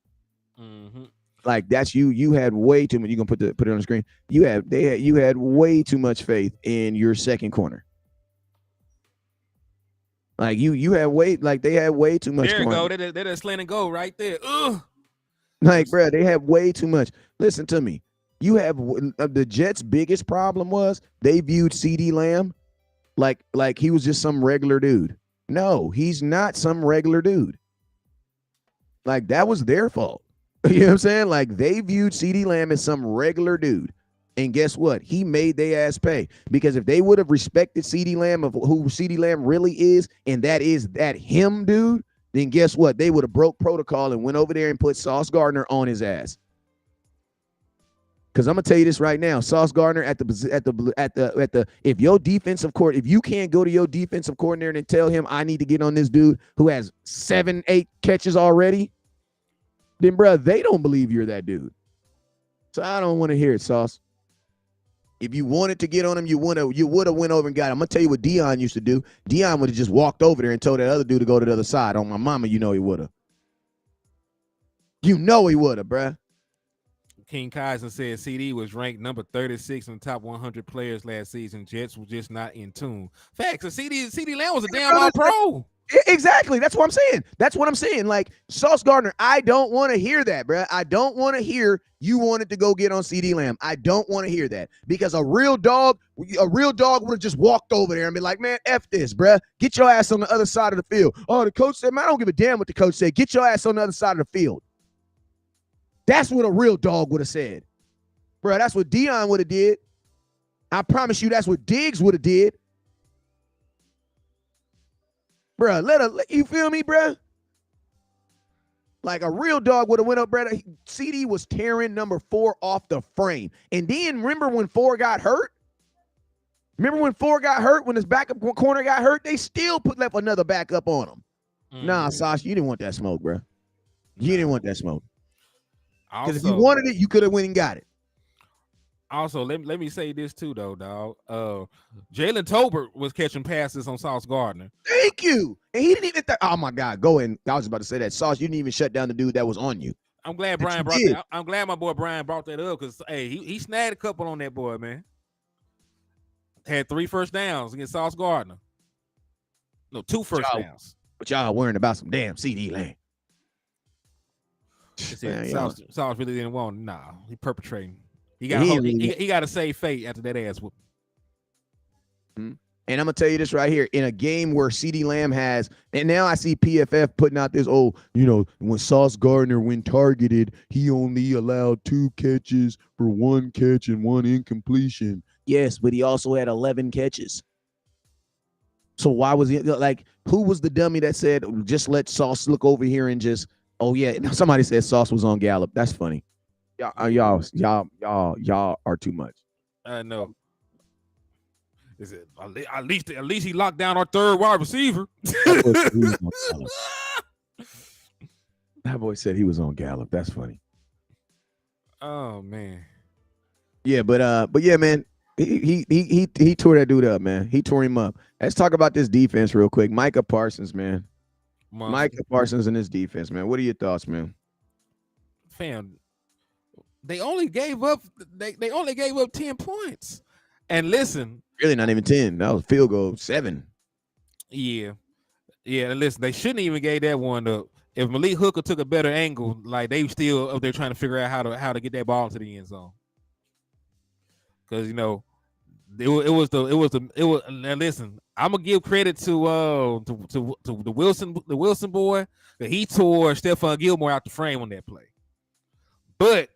Mm-hmm. Like that's you. You had way too much. You gonna put it on the screen. You had way too much faith in your second corner. Like you had they had way too much. There you go. They're that slant and go right there. Ugh. Like, bro, they have way too much. Listen to me. You have the Jets' biggest problem was they viewed CeeDee Lamb like he was just some regular dude. No, he's not some regular dude. Like that was their fault. You know what I'm saying? Like they viewed CeeDee Lamb as some regular dude. And guess what? He made their ass pay. Because if they would have respected CeeDee Lamb of who CeeDee Lamb really is, and that is that him dude, then guess what? They would have broke protocol and went over there and put Sauce Gardner on his ass. Because I'm gonna tell you this right now, Sauce Gardner at the if your defensive court, if you can't go to your defensive coordinator and tell him I need to get on this dude who has 7-8 catches already, then bro, they don't believe you're that dude. So I don't want to hear it, Sauce. If you wanted to get on him, you would have went over and got him. I'm gonna tell you what Dion used to do. Dion would have just walked over there and told that other dude to go to the other side. On my mama, you know he would have. You know he would have, bruh. King Kaiser said CD was ranked number 36 in the top 100 players last season. Jets were just not in tune. Facts. So CD Lamb was a damn all pro. Exactly. That's what I'm saying. Like Sauce Gardner, I don't want to hear that, bro. I don't want to hear you wanted to go get on CeeDee Lamb. I don't want to hear that because a real dog would have just walked over there and be like, man, F this, bro. Get your ass on the other side of the field. Oh, the coach said, man, I don't give a damn what the coach said. Get your ass on the other side of the field. That's what a real dog would have said. Bro, that's what Dion would have did. I promise you that's what Diggs would have did. Bro, you feel me, bro? Like a real dog would have went up, bro. CD was tearing number 4 off the frame. And then remember when 4 got hurt? Remember when 4 got hurt? When his backup corner got hurt? They still left another backup on him. Nah, Sasha, you didn't want that smoke, bro. You didn't want that smoke. Because if you wanted it, you could have went and got it. Also, let me say this too, though, dog. Jalen Tolbert was catching passes on Sauce Gardner. Thank you. And he didn't even oh my God, go in. I was about to say that. Sauce, you didn't even shut down the dude that was on you. I'm glad Brian brought that. I'm glad my boy Brian brought that up because hey, he snagged a couple on that boy, man. Had 3 first downs against Sauce Gardner. No, 2 first downs. But y'all worrying about some damn CeeDee Lamb. Sauce really didn't want. Nah, he perpetrating. He got to save fate after that ass whoop. Mm-hmm. And I'm gonna tell you this right here: in a game where CeeDee Lamb has, and now I see PFF putting out this, when Sauce Gardner, when targeted, he only allowed 2 catches for 1 catch and 1 incompletion. Yes, but he also had 11 catches. So why was he like? Who was the dummy that said just let Sauce look over here and just? Oh yeah, somebody said Sauce was on Gallup. That's funny. Y'all are too much. I know. Is it at least he locked down our 3rd wide receiver? That boy said he was on Gallup. That's funny. Oh man. Yeah, but yeah, man. He tore that dude up, man. He tore him up. Let's talk about this defense real quick. Micah Parsons, man. Micah Parsons and his defense, man. What are your thoughts, man? Fam, They only gave up. They only gave up 10 points. And listen, Really, not even 10. That was field goal 7. yeah, yeah. And listen, they shouldn't even gave that one up. If Malik Hooker took a better angle, like they still up there trying to figure out how to get that ball into the end zone. Because it was. Now listen, I'm gonna give credit to the Wilson boy that he tore Stephon Gilmore out the frame on that play. But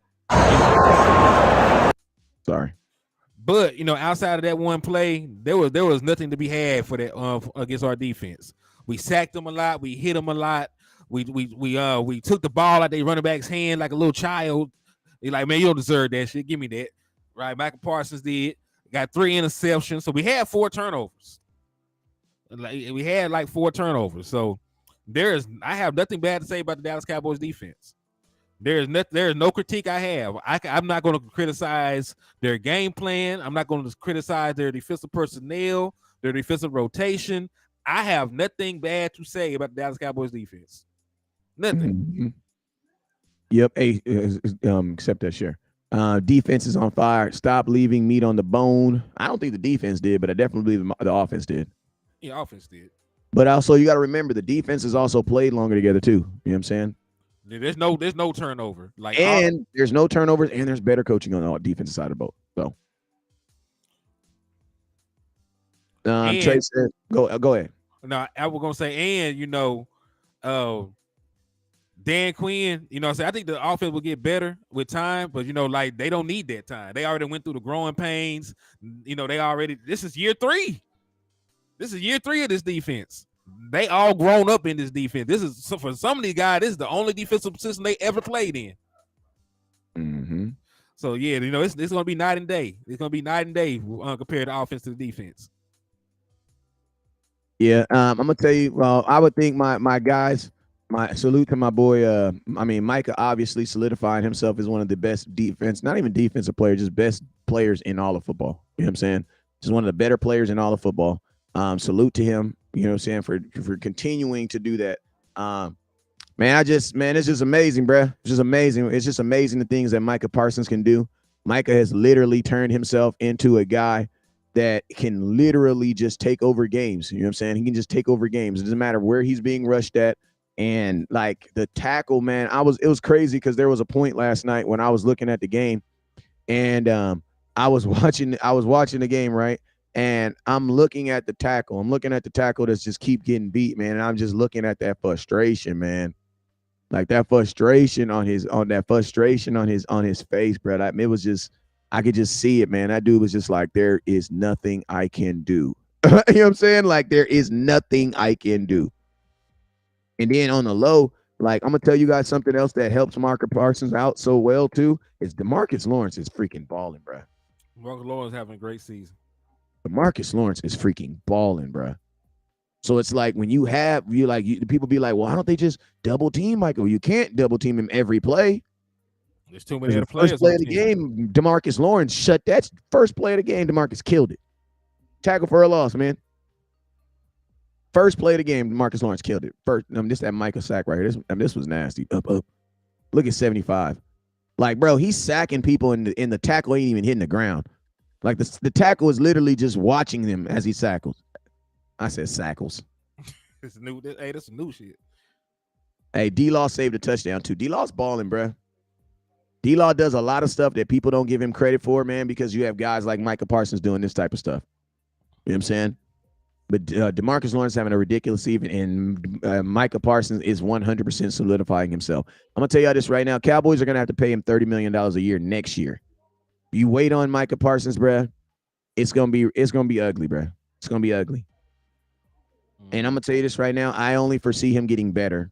Sorry. But outside of that one play, there was nothing to be had for that against our defense. We sacked them a lot. We hit them a lot. We took the ball out their running back's hand like a little child. He's like, man, you don't deserve that shit. Give me that. Right? Michael Parsons did. Got 3 interceptions. So we had 4 turnovers. We had like 4 turnovers. So I have nothing bad to say about the Dallas Cowboys defense. There is no critique I have. I'm not going to criticize their game plan. I'm not going to criticize their defensive personnel, their defensive rotation. I have nothing bad to say about the Dallas Cowboys defense. Nothing. Mm-hmm. Yep. Hey, accept that share. Defense is on fire. Stop leaving meat on the bone. I don't think the defense did, but I definitely believe the offense did. Yeah, offense did. But also, you got to remember the defense has also played longer together too. You know what I'm saying? There's no turnover. There's no turnovers, and there's better coaching on the defensive side of the boat. So, Trey said, "Go ahead." No, I was gonna say, and Dan Quinn, I think the offense will get better with time, but like they don't need that time. They already went through the growing pains. This is year 3. This is year 3 of this defense. They all grown up in this defense. This is for some of these guys. This is the only defensive system they ever played in. Mm-hmm. So yeah, it's going to be night and day. It's going to be night and day compared to offense to the defense. Yeah, I'm gonna tell you. Well, I would think my guys. My salute to my boy. Micah obviously solidifying himself as one of the best not even defensive players, just best players in all of football. You know what I'm saying? Just one of the better players in all of football. Salute to him. You know what I'm saying, for continuing to do that. It's just amazing, bro. It's just amazing. It's just amazing the things that Micah Parsons can do. Micah has literally turned himself into a guy that can literally just take over games. You know what I'm saying? He can just take over games. It doesn't matter where he's being rushed at. And like the tackle, man, it was crazy because there was a point last night when I was looking at the game and I was watching the game, right? And I'm looking at the tackle. I'm looking at the tackle that's just keep getting beat, man. And I'm just looking at that frustration, man. Like that frustration on his face, bro. It was just, I could just see it, man. That dude was just like, there is nothing I can do. You know what I'm saying? Like there is nothing I can do. And then on the low, like I'm gonna tell you guys something else that helps Micah Parsons out so well too is DeMarcus Lawrence is freaking balling, bro. Marcus Lawrence having a great season. DeMarcus Lawrence is freaking balling, bro. So it's like when people be like, well, why don't they just double team Michael? You can't double team him every play. There's too many other players. First play of the game, DeMarcus Lawrence shut that first play of the game. DeMarcus killed it. Tackle for a loss, man. First play of the game, Marcus Lawrence killed it. First, this that Micah sack right here. This was nasty. Up. Look at 75. Like, bro, he's sacking people and the tackle ain't even hitting the ground. Like the tackle is literally just watching them as he sackles. I said sackles. It's new. Hey, that's some new shit. Hey, D-Law saved a touchdown too. D-Law's balling, bro. D-Law does a lot of stuff that people don't give him credit for, man, because you have guys like Micah Parsons doing this type of stuff. You know what I'm saying? But DeMarcus Lawrence having a ridiculous season, and Micah Parsons is 100% solidifying himself. I'm going to tell y'all this right now. Cowboys are going to have to pay him $30 million a year next year. You wait on Micah Parsons, bro, it's going to be ugly, bro. It's going to be ugly. And I'm going to tell you this right now. I only foresee him getting better.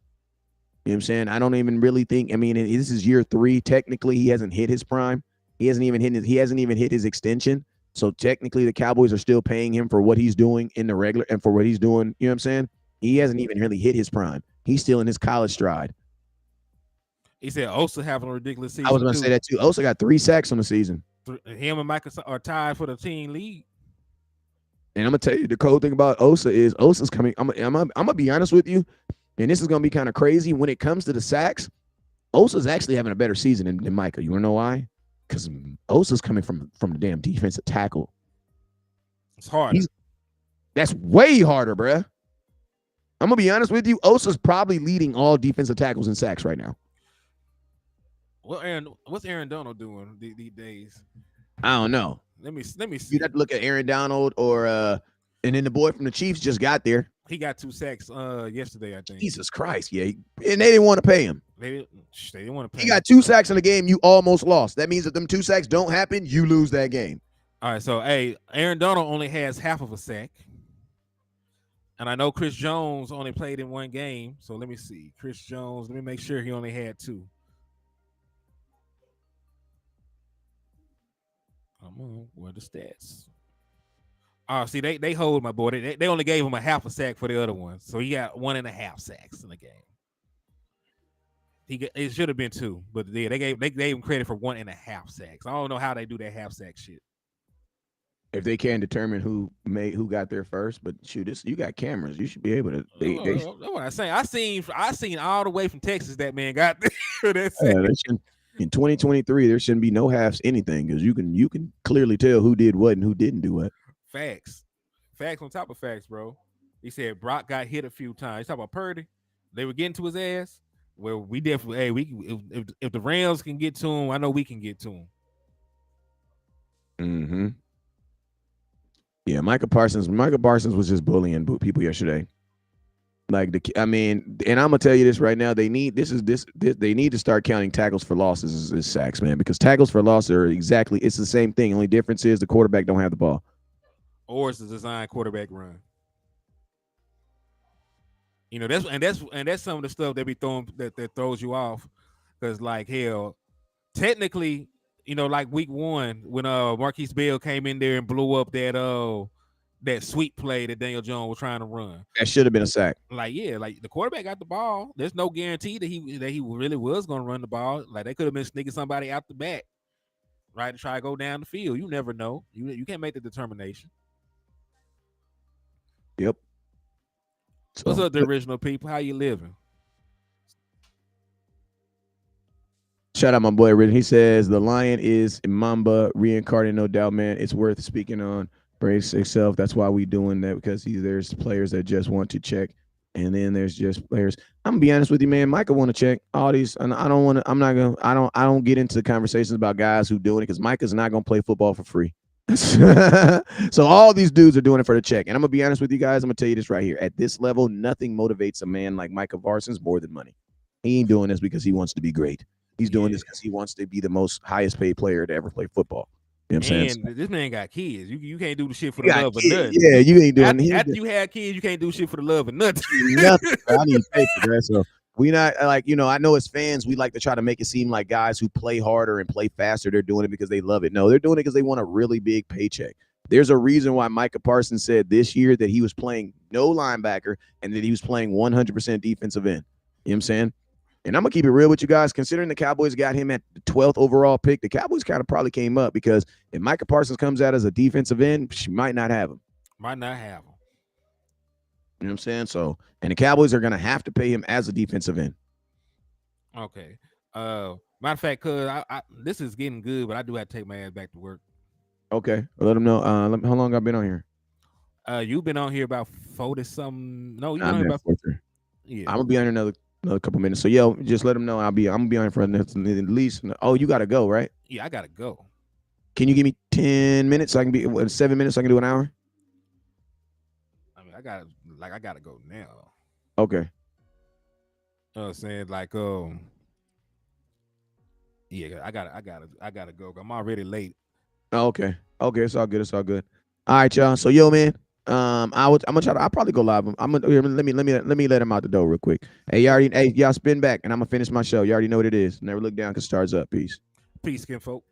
You know what I'm saying? I don't even really think, this is year 3. Technically, he hasn't hit his prime. He hasn't even hit his extension. So technically the Cowboys are still paying him for what he's doing in the regular and for what he's doing. You know what I'm saying? He hasn't even really hit his prime. He's still in his college stride. He said Osa having a ridiculous season. I was going to say that too. Osa got 3 sacks on the season. Him and Micah are tied for the team lead. And I'm going to tell you the cool thing about Osa is Osa's coming. I'm going to be honest with you. And this is going to be kind of crazy when it comes to the sacks. Osa's actually having a better season than Micah. You wanna know why? Because Osa's coming from the damn defensive tackle. It's harder. That's way harder, bruh. I'm gonna be honest with you. Osa's probably leading all defensive tackles in sacks right now. What's Aaron Donald doing these days? I don't know. Let me see. You'd have to look at Aaron Donald or and then the boy from the Chiefs just got there. He got 2 sacks yesterday, I think. Jesus Christ, yeah. And they didn't want to pay him. They didn't want to pay He him. got 2 sacks in the game. You almost lost. That means if them 2 sacks don't happen, you lose that game. All right, so hey, Aaron Donald only has half of a sack. And I know Chris Jones only played in 1 game. So let me see. Chris Jones, let me make sure he only had 2. Come on, what are the stats? Oh, see, they hold my boy. They only gave him a half a sack for the other one. So he got 1.5 sacks in the game. It should have been 2, but yeah, they gave him credit for 1.5 sacks. I don't know how they do that half sack shit. If they can determine who got there first, but shoot, you got cameras. You should be able to. That's what I'm saying. I seen all the way from Texas that man got there. In 2023, there shouldn't be no halves anything because you can clearly tell who did what and who didn't do what. Facts on top of facts, bro. He said Brock got hit a few times. He's talking about Purdy. They were getting to his ass. Well, we definitely, if the Rams can get to him, I know we can get to him. Mm-hmm. Yeah, Micah Parsons was just bullying people yesterday. Like and I'm gonna tell you this right now. They need to start counting tackles for losses as sacks, man, because tackles for loss are it's the same thing. Only difference is the quarterback don't have the ball. Or it's a design quarterback run. You know, that's some of the stuff they be throwing that throws you off. Because like hell, technically, you know, like week 1 when Marquise Bell came in there and blew up that sweep play that Daniel Jones was trying to run. That should have been a sack. Like, yeah, like the quarterback got the ball. There's no guarantee that he really was going to run the ball. Like they could have been sneaking somebody out the back, right, to try to go down the field. You never know. You can't make the determination. Yep. So, what's up, the original people? How you living? Shout out my boy Ridden. He says the lion is Mamba reincarnated, no doubt, man. It's worth speaking on. Brace itself. That's why we doing that, because there's players that just want to check, and then there's just players. I'm gonna be honest with you, man. Micah want to check all these, and I don't want to. I'm not gonna. I don't get into conversations about guys who doing it because Micah's not gonna play football for free. So all these dudes are doing it for the check, and I'm gonna be honest with you guys. I'm gonna tell you this right here. At this level, nothing motivates a man like Micah Parsons more than money. He ain't doing this because he wants to be great. He's doing this because he wants to be the most highest paid player to ever play football. You know what I'm saying? This man got kids. You can't do the shit for the love of nothing. Yeah, you ain't doing. After you had kids, you can't do shit for the love of nothing. Nothing. I need paper, bro. So we not like, I know as fans we like to try to make it seem like guys who play harder and play faster, they're doing it because they love it. No, they're doing it because they want a really big paycheck. There's a reason why Micah Parsons said this year that he was playing no linebacker and that he was playing 100% defensive end. You know what I'm saying? And I'm going to keep it real with you guys. Considering the Cowboys got him at the 12th overall pick, the Cowboys kind of probably came up because if Micah Parsons comes out as a defensive end, she might not have him. Might not have him. You know what I'm saying? So, and the Cowboys are going to have to pay him as a defensive end. Okay. Matter of fact, cuz this is getting good, but I do have to take my ass back to work. Okay. Let them know. How long I've been on here? You've been on here about 40-something. No, you've been on here about 40. Yeah. I'm going to be on another couple minutes. So, yo, just let them know I'm going to be on here for at least. Oh, you got to go, right? Yeah, I got to go. Can you give me 10 minutes so I can be 7 minutes so I can do an hour? I mean, I got to go now. Okay. You know what I'm saying? Like, yeah, I gotta go. I'm already late. Oh, okay. Okay, it's all good. It's all good. All right, y'all. So, yo, man. I'm gonna try to. I'll probably go live. I'm gonna let me let him out the door real quick. Hey, y'all spin back, and I'm gonna finish my show. You already know what it is. Never look down because stars up. Peace. Peace, kinfolk.